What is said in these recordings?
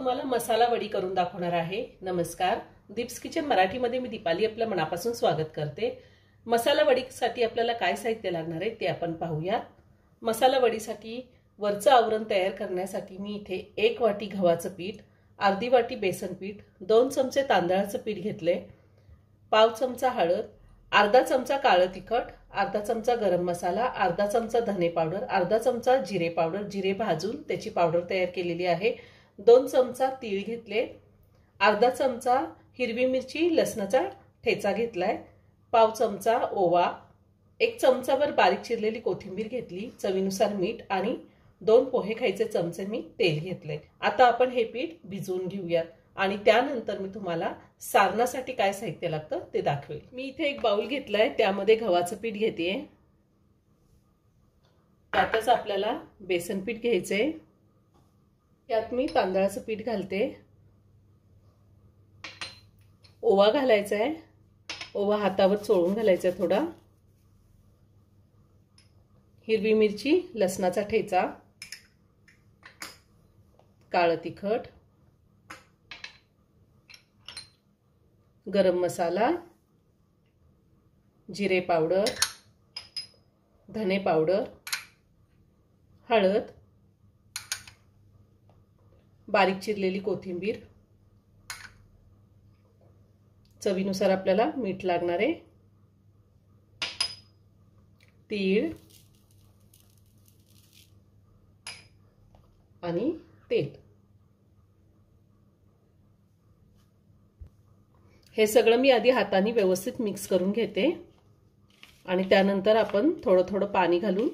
तुम्हाला मसाला वडी करून दाखवणार आहे। नमस्कार, दीप्स किचन मराठीमध्ये मी दीपाली आपलं मनापासून स्वागत करते। मसाला वडीसाठी आपल्याला काय साहित्य लागणार आहे ते आपण पाहूया। मसाला वडीसाठी वरचं आवरण तयार करण्यासाठी मी इथे 1 वाटी गव्हाचं पीठ, अर्धी वाटी बेसन पीठ, 2 चमचे तांदळाचं पीठ घेतले, पाव चमचा हळद, अर्धा चमचा काळं तिखट, अर्धा चमचा गरम मसाला, अर्धा चमचा धने पावडर, अर्धा चमचा जिरे पावडर, जिरे भाजून त्याची पावडर तयार केलेली आहे, 2 चमचा तीळ घेतले, अर्धा चमचा हिरवी मिरची लसणाचा ठेचा घेतलाय, पाव चमचा ओवा, 1 चमचाभर बारीक चिरलेली कोथिंबीर घेतली, चवीनुसार मीठ आणि 2 पोहे खायचे चमचे मी तेल घेतले। आता आपण हे पीठ भिजवून घेऊया आणि त्यानंतर मी तुम्हाला सारणासाठी काय साहित्य लागतं ते दाखवेल। मी इथे एक बाउल घेतलाय, त्यामध्ये गव्हाचं पीठ घेतेय, त्यातच आपल्याला बेसन पीठ घ्यायचंय, त्यात मी तांदळाचं पीठ घालते, ओवा घालायचा आहे, ओवा हातावर चोळून घालायचा आहे थोडा, हिरवी मिरची लसणाचा ठेचा, काळं तिखट, गरम मसाला, जिरे पावडर, धने पावडर, हळद, बारीक चिरलेली कोथिंबीर, चवीनुसार आपल्याला मीठ लागणार आहे, तीळ आणि तेल। हे सगळं मी आधी हाताने व्यवस्थित मिक्स करून घेते आणि त्यानंतर आपण थोडं थोडं पाणी घालून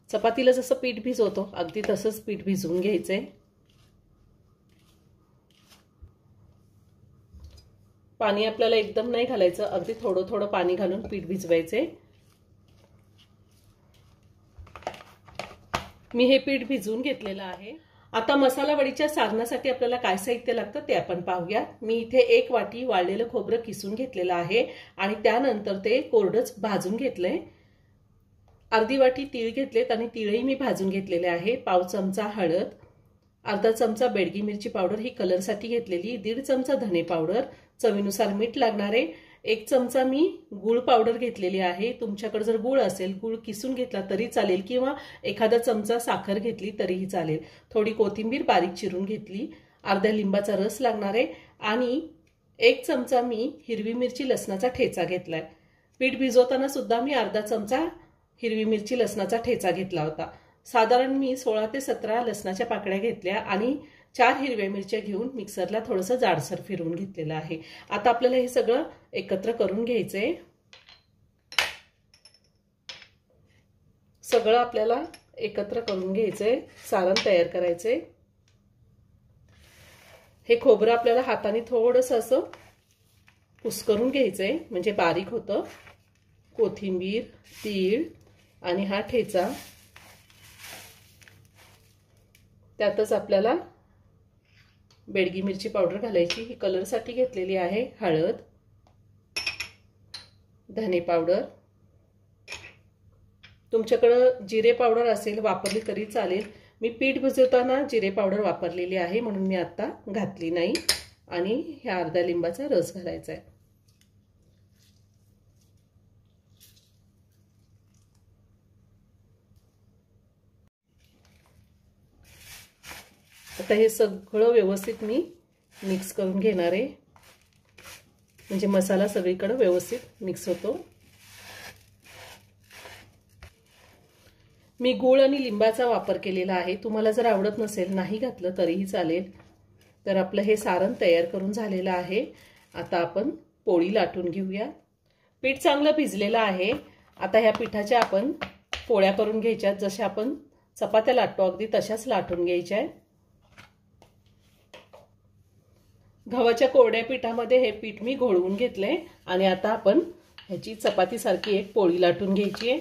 चपातीला जसं पीठ भिजवतो अगदी तसंच पीठ भिजवून घ्यायचंय। पाणी आपल्याला एकदम नाही घालायचं, अगदी थोडं थोडं पाणी घालून पीठ भिजवायचे। मी हे पीठ भिजवून घेतलेलं आहे। आता मसाला वडीच्या सारणासाठी आपल्याला काय साहित्य लागतं ते आपण पाहूया। मी इथे 1 वाटी वाळलेलं खोबरं किसून घेतलेलं आहे आणि त्यानंतर ते कोरडंच भाजून घेतलंय, अर्धी वाटी तीळ घेतलेत आणि तीळही मी भाजून घेतलेले आहे, पाव चमचा हळद, अर्धा चमचा बेडगी मिरची पावडर ही कलरसाठी घेतलेली, 1.5 चमचा धने पावडर, चवीनुसार मीठ लागणार आहे, 1 चमचा मी गूळ पावडर घेतलेली आहे, तुमच्याकडे जर गूळ असेल गूळ किसून घेतला तरी चालेल किंवा एखादा चमचा साखर घेतली तरीही चालेल, थोडी कोथिंबीर बारीक चिरून घेतली, अर्धा लिंबाचा रस लागणार आहे आणि 1 चमचा मी हिरवी मिरची लसणाचा ठेचा घेतलाय। पीठ भिजवताना सुद्धा मी अर्धा चमचा हिरवी मिरची लसणाचा ठेचा घेतला होता। साधारण मी 16 ते 17 लसणाच्या पाकळ्या घेतल्या आणि 4 हिरव्या मिरच्या घेऊन मिक्सरला थोडंसं जाडसर फिरवून घेतलेलं आहे। आता आपल्याला हे सगळं एकत्र करून घ्यायचंय, सगळं आपल्याला एकत्र करून घ्यायचंय, सारण तयार करायचंय। हे खोबरं आपल्याला हाताने थोडंसं असं कुस्करून घ्यायचंय म्हणजे बारीक होतं। कोथिंबीर, तीळ आणि हा ठेचा, त्यातच आपल्याला बेडगी मिरची पावडर घालायची, ही कलरसाठी घेतलेली आहे, हळद, धने पावडर, तुमच्याकडे जिरे पावडर असेल वापरली तरी चालेल, मी पीठ भिजवताना जिरे पावडर वापरलेली आहे म्हणून मी आता घातली नाही, आणि ह्या अर्धा लिंबाचा रस घालायचा आहे। आता हे सगळं व्यवस्थित मी मिक्स करून घेणार आहे म्हणजे मसाला सगळीकडे व्यवस्थित मिक्स होतो। मी गूळ आणि लिंबाचा वापर केलेला आहे, तुम्हाला जर आवडत नसेल नाही घातलं तरीही चालेल। तर आपलं हे सारण तयार करून झालेलं आहे। आता आपण पोळी लाटून घेऊया। पीठ चांगलं भिजलेलं आहे। आता ह्या पिठाच्या आपण पोळ्या करून घ्यायच्यात, जशा आपण चपात्या लाटतो अगदी तशाच लाटून घ्यायच्या। गव्हाच्या कोरड्या पिठामध्ये हे पीठ मी घोळवून घेतलंय आणि आता आपण ह्याची चपातीसारखी एक पोळी लाटून घ्यायची आहे।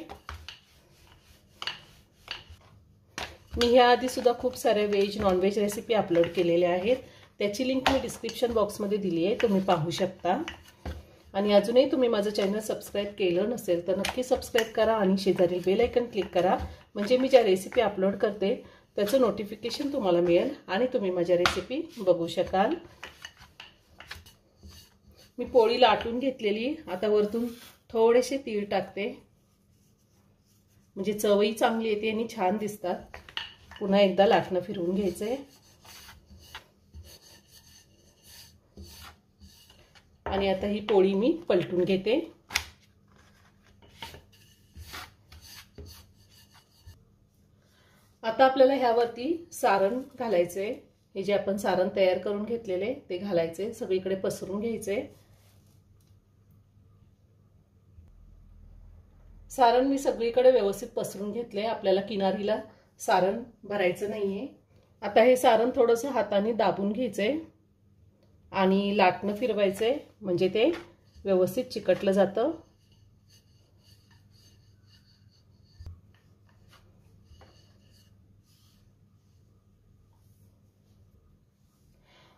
मी ह्या आधी सुद्धा खूप सारे veg non veg recipe upload केलेल्या आहेत, त्याची लिंक मी डिस्क्रिप्शन बॉक्समध्ये दिली आहे, तुम्ही पाहू शकता। आणि अजूनही तुम्ही माझं चॅनल सबस्क्राइब केलं नसेल तर नक्की सबस्क्राइब करा आणि शेजारील बेल आयकॉन क्लिक करा, म्हणजे मी ज्या रेसिपी अपलोड करते त्याचं नोटिफिकेशन तुम्हाला मिळेल आणि तुम्ही माझ्या रेसिपी बघू शकाल। मी पोळी लाटून घेतलेली, आता वरतून थोडेसे तीळ टाकते, म्हणजे चवही चांगली येते आणि छान दिसतात। पुन्हा एकदा लाटणं फिरवून घ्यायचंय आणि आता ही पोळी मी पलटून घेते। आता आपल्याला ह्यावरती सारण घालायचे। हे जे आपण सारण तयार करून घेतलेले ते घालायचे, सगळीकडे पसरून घ्यायचे। सारण मी सगळीकडे व्यवस्थित पसरून घेतले, आपल्याला किनारीला सारण भरायचं नाहीये। आता हे सारण थोडंसं हाताने दाबून घ्यायचे आणि लाटणं फिरवायचे, म्हणजे ते व्यवस्थित चिकटलं जातं।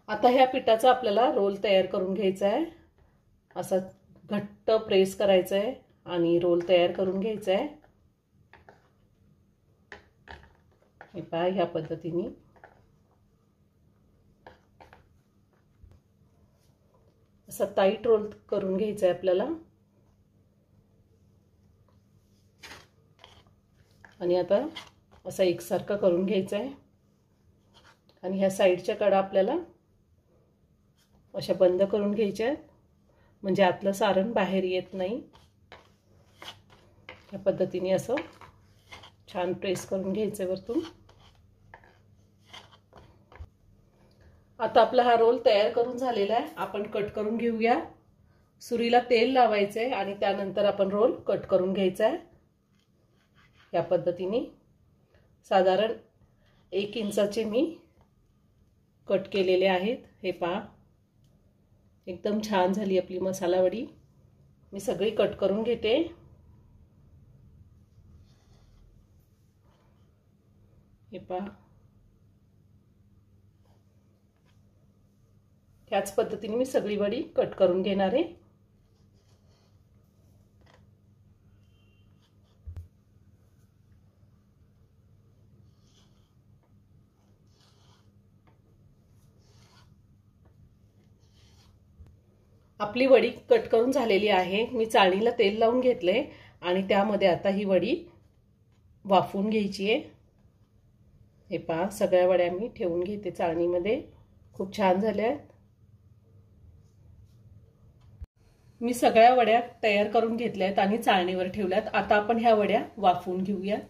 आता ह्या पिठाचा आपल्याला रोल तयार करून घ्यायचा आहे। असा घट्ट प्रेस करायचा आहे आणि रोल तयार करून घ्यायचा आहे। हे पहा, ह्या पद्धतीने असा टाईट रोल करून घ्यायचा आहे आपल्याला। आणि आता असा एकसारखा करून घ्यायचा आहे आणि ह्या साईडच्या कडा आपल्याला अशा बंद करून घ्यायच्या आहेत, म्हणजे आतलं सारण बाहेर येत नाही। या पद्धतीने असं छान प्रेस करून घ्यायचं वरतून। आता आपला हा रोल तयार करून झालेला आहे, आपण कट करून घेऊया। सुरीला तेल लावायचे आणि त्यानंतर आपण रोल कट करून घ्यायचा आहे। या पद्धतीने साधारण 1 इंचाचे मी कट केलेले आहेत। हे पहा, एकदम छान झाली आपली मसाला वडी। मी सगळी कट करून घेते। हे पहा, ह्याच पद्धतीने मी सगळी वडी कट करून घेणार आहे। आपली वडी कट करून झालेली आहे। मी चाळणीला तेल लावून घेतले आणि त्यामध्ये आता ही वडी वाफवून घ्यायची आहे। हे पहा, सगळ्या वड्या मी ठेवून घेते चाळणीमध्ये। खूप छान झाल्या। मी सगळ्या वड्या तयार करून घेतल्यात आणि चाळणीवर ठेवल्यात। आता आपण ह्या वड्या वाफवून घेऊयात।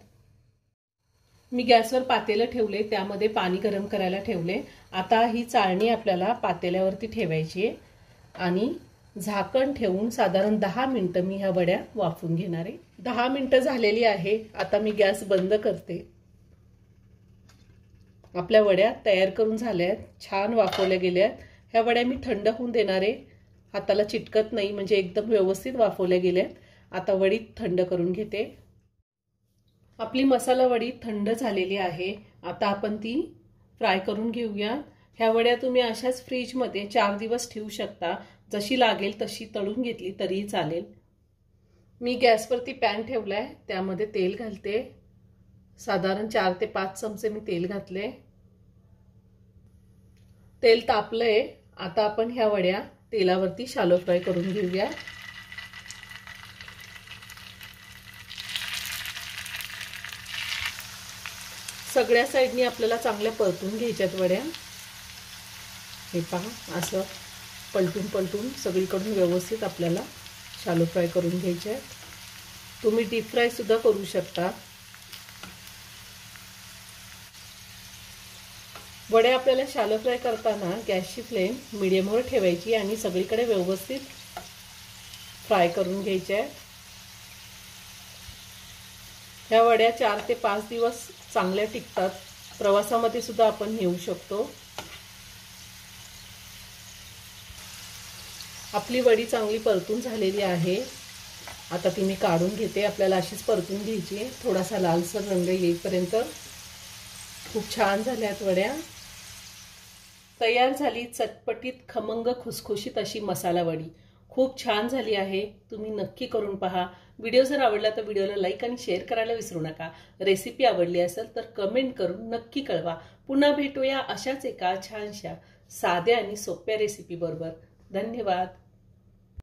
मी गॅसवर पातेलं ठेवले, त्यामध्ये पाणी गरम करायला ठेवले। आता ही चाळणी आपल्याला पातेल्यावरती ठेवायची आहे आणि झाकण ठेवून साधारण 10 मिनिटं मी ह्या वड्या वाफवून घेणार आहे। 10 मिनिटं झालेली आहे। आता मी गॅस बंद करते। आपल्या वड्या तयार करून झाल्यात, छान वाफवल्या गेल्यात। ह्या वड्या मी थंड होऊन देणार आहे, हाताला चिटकत नाही, म्हणजे एकदम व्यवस्थित वाफवल्या गेल्यात। आता वडी थंड करून घेते। आपली मसाला वडी थंड झालेली आहे। आता आपण ती फ्राय करून घेऊया। ह्या वड्या तुम्ही अशाच फ्रीजमध्ये 4 दिवस ठेवू शकता, जशी लागेल तशी तळून घेतली तरी चालेल। मी गॅसवरती पॅन ठेवलाय, त्यामध्ये तेल घालते। साधारण 4 ते 5 चमचे मी तेल घातले। तेल तापलंय, आता आपण ह्या वड्या तेलावरती शालो फ्राय करून घेऊया। सगळ्या साइडनी आपल्याला चांगल्या परतून घ्यायच्यात वड्या। हे पहा, असं पलटून पलटून सगळीकडून व्यवस्थित आपल्याला शालो फ्राय करून घ्यायचे आहेत। तुम्ही डीप फ्राय सुद्धा करू शकता। वड्या आपल्याला शालो फ्राय करताना गॅसची फ्लेम मीडियमवर ठेवायची आणि सगळीकडे व्यवस्थित फ्राय करून घ्यायचे आहेत। ह्या वड्या 4 ते 5 दिवस चांगल्या टिकतात, प्रवासामध्ये सुद्धा आपण नेऊ शकतो। आपली वडी चांगली परतून झालेली आहे। आता ती मी काढून घेते। आपल्याला अशीच परतून घ्यायची आहे, थोडासा लालसर रंग येईपर्यंत। खूप छान झाल्यात वड्या। तयार झाली चटपटीत खमंग खुसखुशीत अशी मसाला वडी। खूप छान झाली आहे, तुम्ही नक्की करून पहा। व्हिडिओ जर आवडला तर व्हिडिओला लाईक आणि शेअर करायला विसरू नका। रेसिपी आवडली असेल तर कमेंट करून नक्की कळवा। पुन्हा भेटूया अशाच एका छानशा साध्या आणि सोप्या रेसिपी बरोबर। धन्यवाद।